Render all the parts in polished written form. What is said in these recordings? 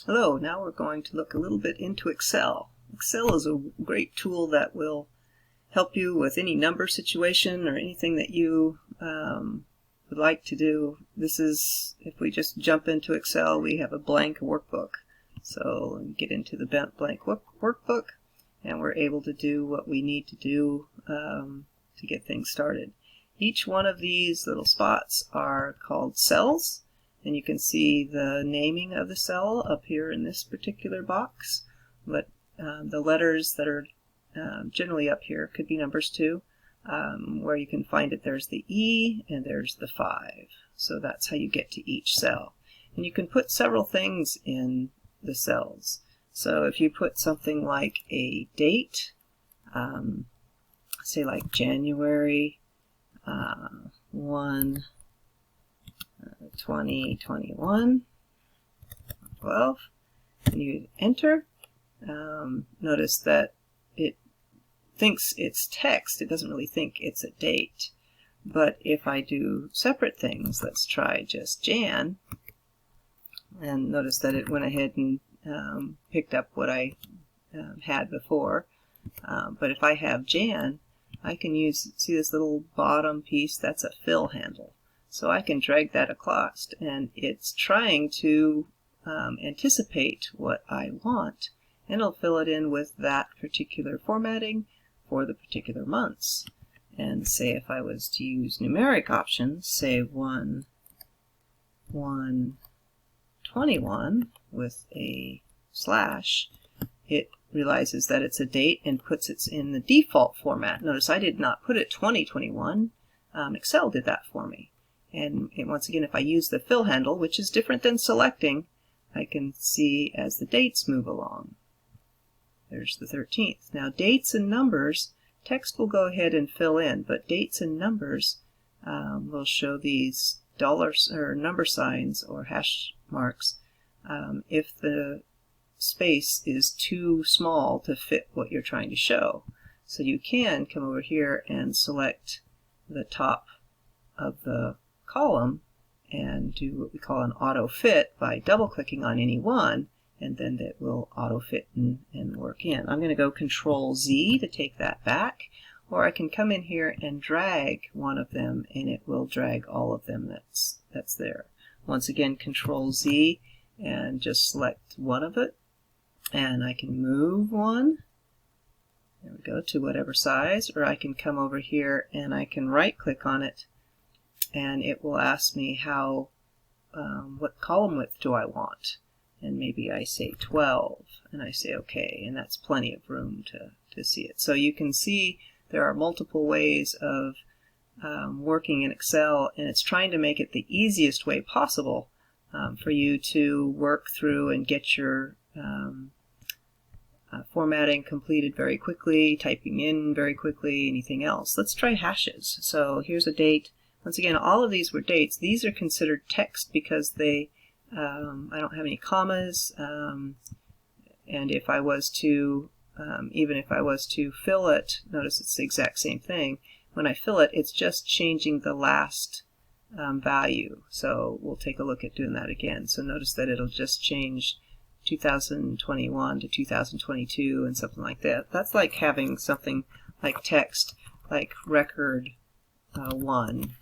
Hello, now we're going to look a little bit into Excel. Excel is a great tool that will help you with any number situation or anything that you would like to do. This is, if we just jump into Excel, we have a blank workbook. So we get into the blank workbook and we're able to do what we need to do to get things started. Each one of these little spots are called cells. And you can see the naming of the cell up here in this particular box. But the letters that are generally up here could be numbers too. Where you can find it, there's the E and there's the 5. So that's how you get to each cell. And you can put several things in the cells. So if you put something like a date, say like January 1, 2021, 12, and you enter. Notice that it thinks it's text. It doesn't really think it's a date. But if I do separate things, let's try just Jan, and notice that it went ahead and picked up what I had before. But if I have Jan, I can see this little bottom piece, that's a fill handle. So I can drag that across, and it's trying to anticipate what I want, and it'll fill it in with that particular formatting for the particular months. And say if I was to use numeric options, say 1/1/21 with a slash, it realizes that it's a date and puts it in the default format. Notice I did not put it 2021. Excel did that for me. And once again, if I use the fill handle, which is different than selecting, I can see as the dates move along. There's the 13th. Now dates and numbers, text will go ahead and fill in, but dates and numbers will show these dollars or number signs or hash marks if the space is too small to fit what you're trying to show. So you can come over here and select the top of the column and do what we call an auto fit by double clicking on any one, and then that will auto fit and work in. I'm going to go Control Z to take that back, or I can come in here and drag one of them and it will drag all of them that's there. Once again, Control Z and just select one of it, and I can move one. There we go, to whatever size, or I can come over here and I can right click on it and it will ask me what column width do I want, and maybe I say 12 and I say OK, and that's plenty of room to see it. So you can see there are multiple ways of working in Excel, and it's trying to make it the easiest way possible for you to work through and get your formatting completed very quickly, typing in very quickly, anything else. Let's try hashes. So here's a date. Once again, all of these were dates. These are considered text because they I don't have any commas, and if I was to even if I was to fill it, notice it's the exact same thing. When I fill it, it's just changing the last value. So we'll take a look at doing that again. So notice that it'll just change 2021 to 2022 and something like that. That's like having something like text like record 1.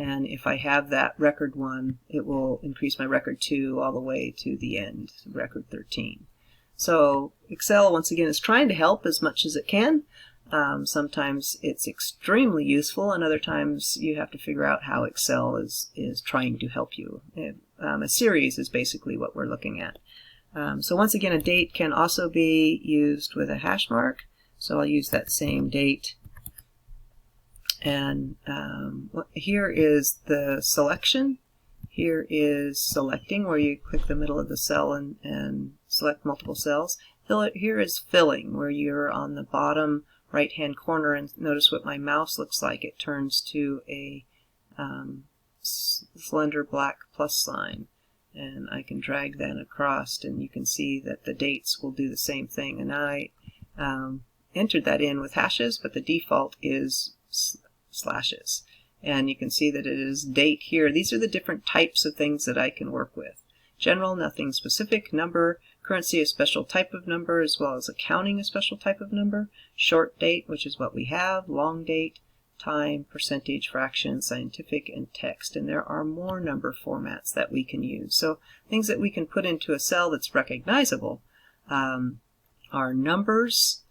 And if I have that record 1, it will increase my record 2 all the way to the end, record 13. So Excel, once again, is trying to help as much as it can. Sometimes it's extremely useful, and other times you have to figure out how Excel is trying to help you. A series is basically what we're looking at. So once again, a date can also be used with a hash mark. So I'll use that same date. And here is the selection. Here is selecting, where you click the middle of the cell and select multiple cells. Here is filling, where you're on the bottom right hand corner, and notice what my mouse looks like. It turns to a slender black plus sign, and I can drag that across, and you can see that the dates will do the same thing. And I entered that in with hashes, but the default is slashes. And you can see that it is date here. These are the different types of things that I can work with. General, nothing specific. Number, currency, a special type of number, as well as accounting, a special type of number. Short date, which is what we have. Long date, time, percentage, fraction, scientific, and text. And there are more number formats that we can use. So things that we can put into a cell that's recognizable are numbers,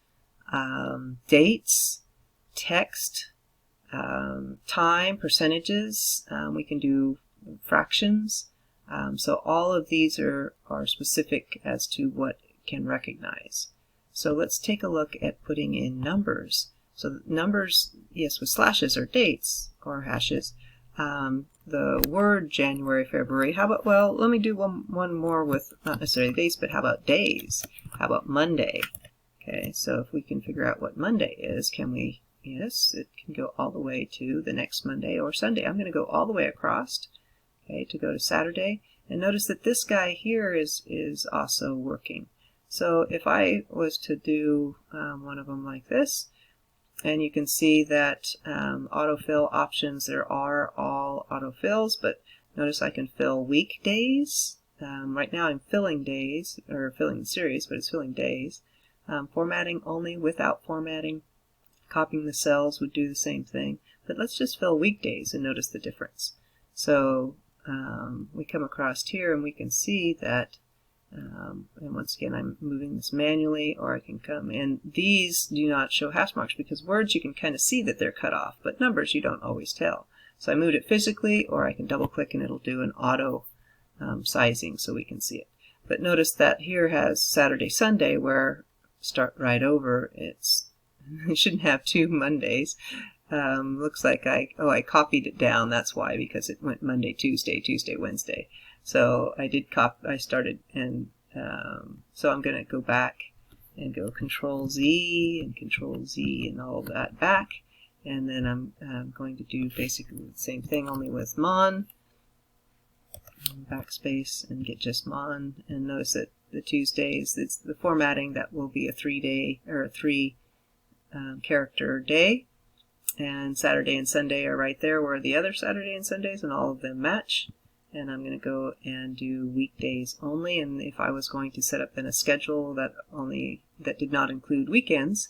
dates, text, time, percentages. We can do fractions. So all of these are specific as to what it can recognize. So let's take a look at putting in numbers. So numbers, yes, with slashes are dates or hashes. The word January, February, how about, well, let me do one more with not necessarily dates, but how about days? How about Monday? Okay, so if we can figure out what Monday is, can we, yes, it can go all the way to the next Monday or Sunday. I'm going to go all the way across, okay, to go to Saturday. And notice that this guy here is also working. So if I was to do one of them like this, and you can see that autofill options, there are all autofills, but notice I can fill weekdays. Right now I'm filling days, or filling the series, but it's filling days. Formatting only without formatting. Copying the cells would do the same thing. But let's just fill weekdays and notice the difference. So we come across here and we can see that, and once again I'm moving this manually, or I can come in. These do not show hash marks because words you can kind of see that they're cut off, but numbers you don't always tell. So I moved it physically, or I can double click and it'll do an auto sizing so we can see it. But notice that here has Saturday, Sunday, where start right over, it's it shouldn't have 2 Mondays. Looks like I copied it down. That's why, because it went Monday, Tuesday, Tuesday, Wednesday. So I did I started, and so I'm going to go back and go Control Z and Control Z and all of that back, and then I'm going to do basically the same thing, only with Mon. Backspace and get just Mon, and notice that the Tuesdays, it's the formatting that will be a 3-day or a 3 character day, and Saturday and Sunday are right there where the other Saturday and Sundays, and all of them match. And I'm going to go and do weekdays only, and if I was going to set up then a schedule that did not include weekends,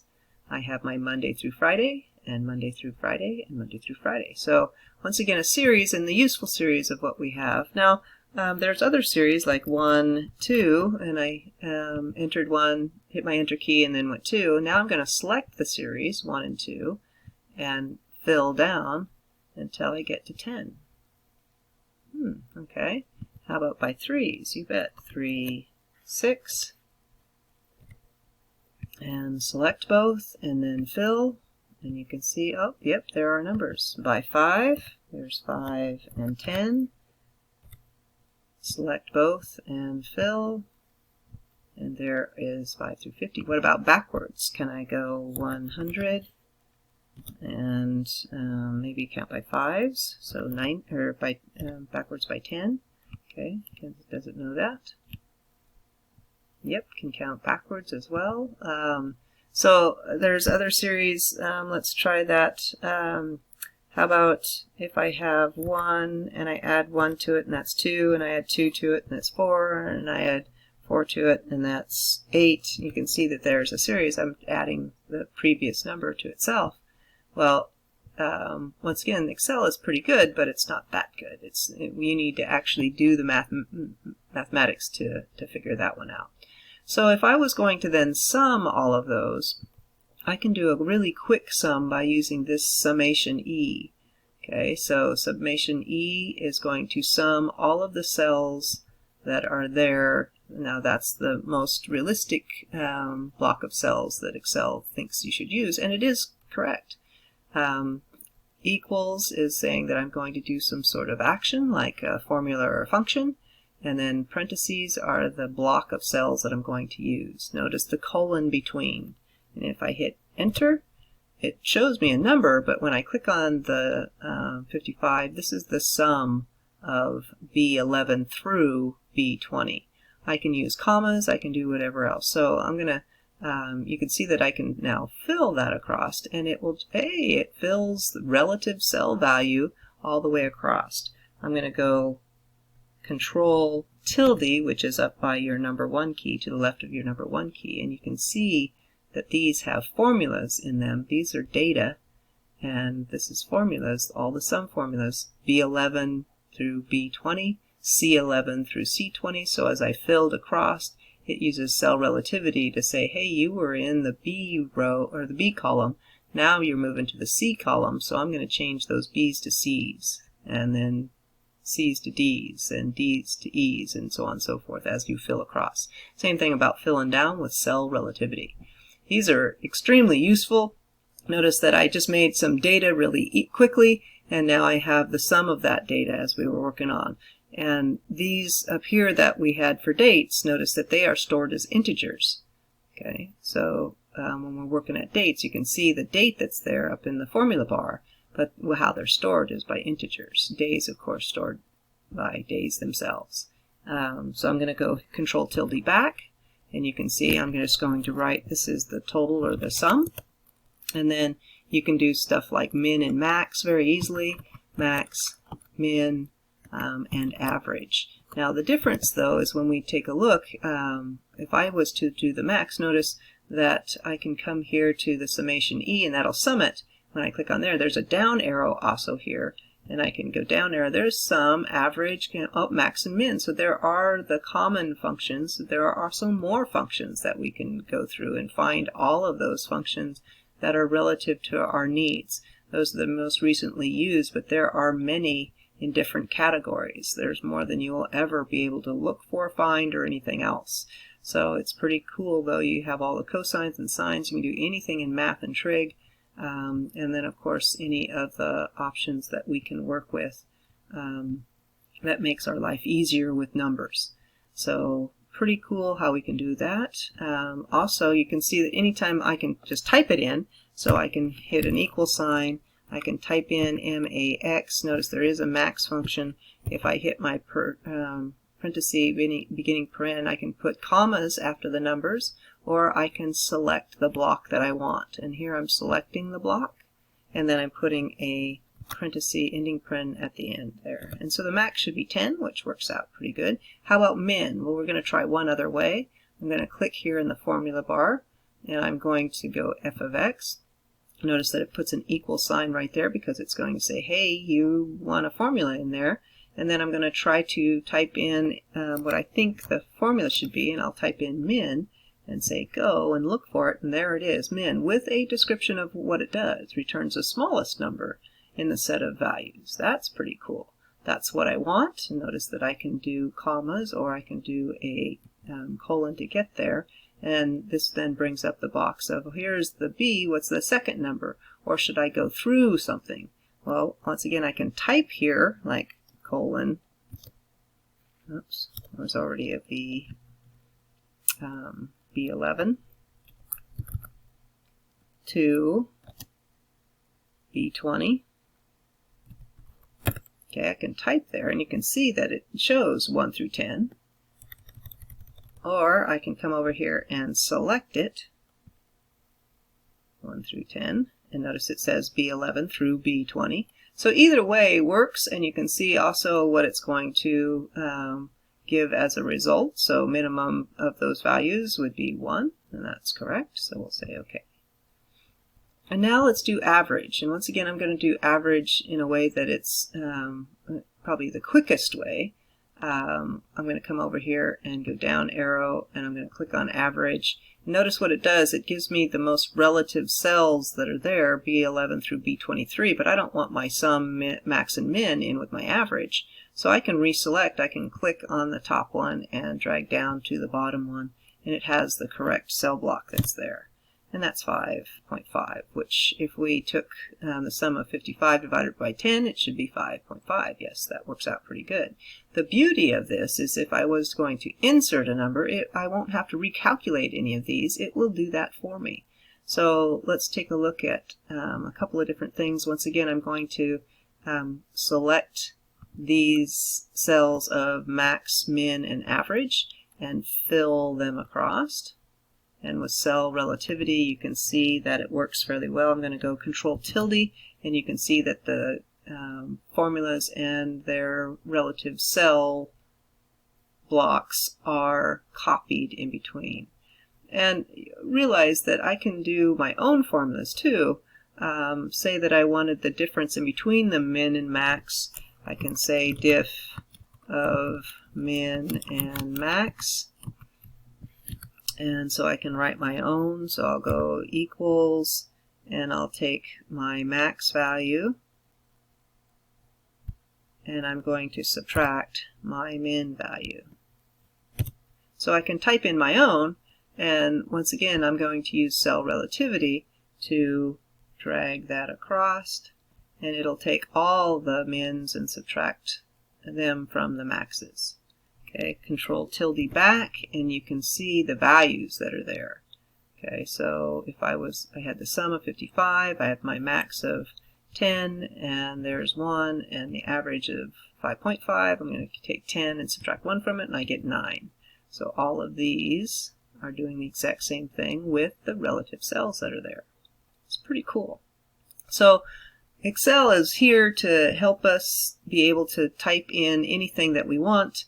I have my Monday through Friday, and Monday through Friday, and Monday through Friday. So once again, a series, and the useful series of what we have. Now there's other series like 1, 2, and I entered 1, hit my enter key, and then went 2. Now I'm going to select the series 1 and 2 and fill down until I get to 10. Okay. How about by 3s? You bet. 3, 6. And select both, and then fill. And you can see, oh, yep, there are numbers. By 5, there's 5 and 10. Select both and fill. And there is 5 through 50. What about backwards? Can I go 100? And maybe count by 5s, so 9, or by backwards by 10. Okay, does it know that? Yep, can count backwards as well. So there's other series. Let's try that. How about if I have 1 and I add 1 to it, and that's 2, and I add 2 to it, and that's 4, and I add 4 to it, and that's 8. You can see that there's a series. I'm adding the previous number to itself. Well, once again, Excel is pretty good, but it's not that good. You need to actually do the mathematics to figure that one out. So if I was going to then sum all of those, I can do a really quick sum by using this summation E. Okay, so summation E is going to sum all of the cells that are there. Now that's the most realistic block of cells that Excel thinks you should use, and it is correct. Equals is saying that I'm going to do some sort of action like a formula or a function, and then parentheses are the block of cells that I'm going to use. Notice the colon between, and if I hit enter, it shows me a number, but when I click on the 55, this is the sum of B11 through B20. I can use commas, I can do whatever else. So I'm going to you can see that I can now fill that across, and it will, it fills the relative cell value all the way across. I'm going to go Control tilde, which is up by your number 1 key, to the left of your number 1 key, and you can see that these have formulas in them. These are data, and this is formulas, all the sum formulas, B11 through B20, C11 through C20. So as I filled across, it uses cell relativity to say, hey, you were in the B row or the B column, now you're moving to the C column, so I'm going to change those B's to C's, and then C's to D's, and D's to E's, and so on and so forth as you fill across. Same thing about filling down with cell relativity. These are extremely useful. Notice that I just made some data really quickly, and now I have the sum of that data as we were working on. And these up here that we had for dates, notice that they are stored as integers. Okay, so when we're working at dates, you can see the date that's there up in the formula bar, but how they're stored is by integers. Days, of course, stored by days themselves. So I'm going to go Control tilde back, and you can see I'm just going to write this is the total or the sum. And then you can do stuff like min and max very easily. Max, min, and average. Now the difference though is when we take a look, if I was to do the max, notice that I can come here to the summation E and that'll sum it. When I click on there, there's a down arrow also here, and I can go down arrow. There's sum, average, max, and min. So there are the common functions. There are also more functions that we can go through and find all of those functions that are relative to our needs. Those are the most recently used, but there are many in different categories. There's more than you will ever be able to look for, find, or anything else. So it's pretty cool though. You have all the cosines and sines. You can do anything in math and trig, and then of course any of the options that we can work with that makes our life easier with numbers. So pretty cool how we can do that. Also you can see that anytime I can just type it in, so I can hit an equal sign, I can type in max. Notice there is a max function. If I hit my parenthesis beginning paren, I can put commas after the numbers, or I can select the block that I want. And here I'm selecting the block, and then I'm putting a parenthesis ending paren at the end there. And so the max should be 10, which works out pretty good. How about min? Well, we're going to try one other way. I'm going to click here in the formula bar, and I'm going to go f of x. Notice that it puts an equal sign right there because it's going to say, hey, you want a formula in there. And then I'm going to try to type in what I think the formula should be, and I'll type in min and say go and look for it, and there it is, min, with a description of what it does. Returns the smallest number in the set of values. That's pretty cool. That's what I want. And notice that I can do commas, or I can do a colon to get there. And this then brings up the box of, here's the B, what's the second number? Or should I go through something? Well, once again, I can type here, like colon, oops, there's already a B, B11 to B20. Okay, I can type there, and you can see that it shows 1 through 10. Or I can come over here and select it, 1 through 10, and notice it says B11 through B20. So either way works, and you can see also what it's going to give as a result. So minimum of those values would be 1, and that's correct, so we'll say OK. And now let's do average, and once again I'm going to do average in a way that it's probably the quickest way. I'm going to come over here and go down arrow, and I'm going to click on average. Notice what it does. It gives me the most relative cells that are there, B11 through B23, but I don't want my sum, max, and min in with my average. So I can reselect. I can click on the top one and drag down to the bottom one, and it has the correct cell block that's there. And that's 5.5, which if we took the sum of 55 divided by 10, it should be 5.5. Yes, that works out pretty good. The beauty of this is if I was going to insert a number, I won't have to recalculate any of these. It will do that for me. So let's take a look at a couple of different things. Once again, I'm going to select these cells of max, min, and average and fill them across. And with cell relativity, you can see that it works fairly well. I'm going to go Control tilde, and you can see that the formulas and their relative cell blocks are copied in between. And realize that I can do my own formulas too. Say that I wanted the difference in between the min and max. I can say diff of min and max. And so I can write my own. So I'll go equals, and I'll take my max value, and I'm going to subtract my min value. So I can type in my own, and once again I'm going to use cell relativity to drag that across, and it'll take all the mins and subtract them from the maxes. Okay, Control tilde back, and you can see the values that are there. Okay, so if I had the sum of 55, I have my max of 10, and there's 1, and the average of 5.5. I'm going to take 10 and subtract 1 from it, and I get 9. So all of these are doing the exact same thing with the relative cells that are there. It's pretty cool. So Excel is here to help us be able to type in anything that we want,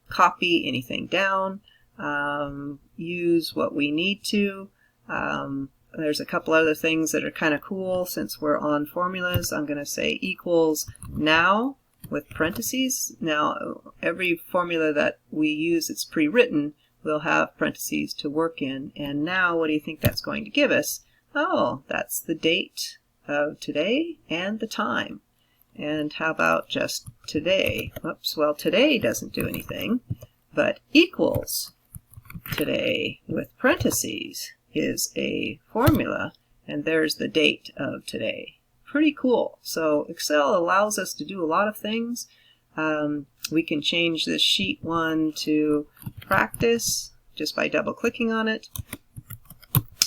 copy anything down, use what we need to. There's a couple other things that are kind of cool since we're on formulas. I'm going to say equals now with parentheses. Now every formula that we use that's pre-written will have parentheses to work in. And now what do you think that's going to give us? Oh, that's the date of today and the time. And how about just today? Oops, well, today doesn't do anything, but equals today with parentheses is a formula, and there's the date of today. Pretty cool. So Excel allows us to do a lot of things. We can change this sheet 1 to practice just by double clicking on it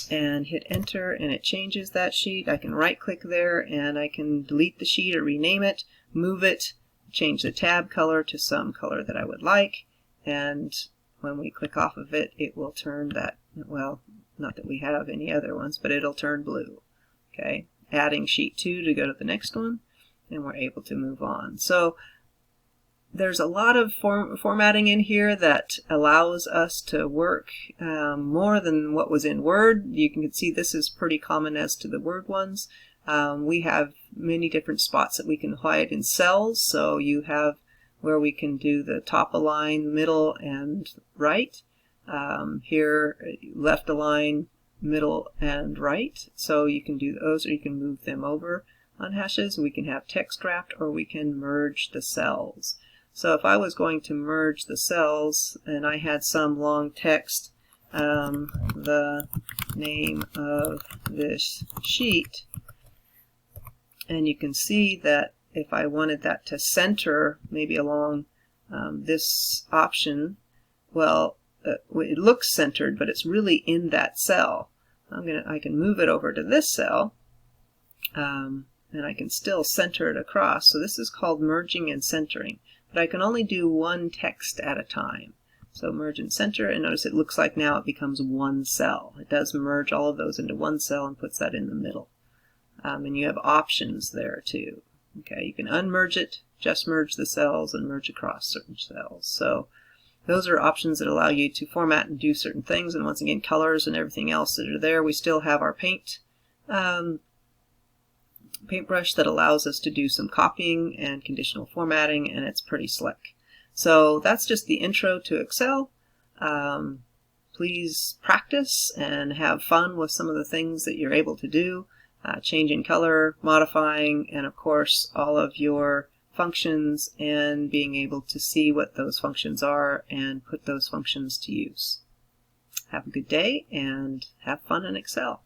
and hit enter, and it changes that sheet. I can right click there and I can delete the sheet or rename it, move it, change the tab color to some color that I would like, and when we click off of it, it will turn that, well, not that we have any other ones, but it'll turn blue. Okay, adding sheet 2 to go to the next one, and we're able to move on. So there's a lot of formatting in here that allows us to work more than what was in Word. You can see this is pretty common as to the Word ones. We have many different spots that we can hide in cells, so you have where we can do the top align, middle, and right. Here, left align, middle, and right. So you can do those, or you can move them over on hashes. We can have text wrapped, or we can merge the cells. So if I was going to merge the cells and I had some long text, the name of this sheet, and you can see that if I wanted that to center maybe along this option, well, it looks centered, but it's really in that cell. I can move it over to this cell, and I can still center it across. So this is called merging and centering, but I can only do one text at a time. So merge and center, and notice it looks like now it becomes one cell. It does merge all of those into one cell and puts that in the middle. And you have options there too. Okay, you can unmerge it, just merge the cells, and merge across certain cells. So those are options that allow you to format and do certain things. And once again, colors and everything else that are there. We still have our paintbrush that allows us to do some copying and conditional formatting, and it's pretty slick. So that's just the intro to Excel. Please practice and have fun with some of the things that you're able to do. Changing color, modifying, and of course all of your functions, and being able to see what those functions are and put those functions to use. Have a good day and have fun in Excel.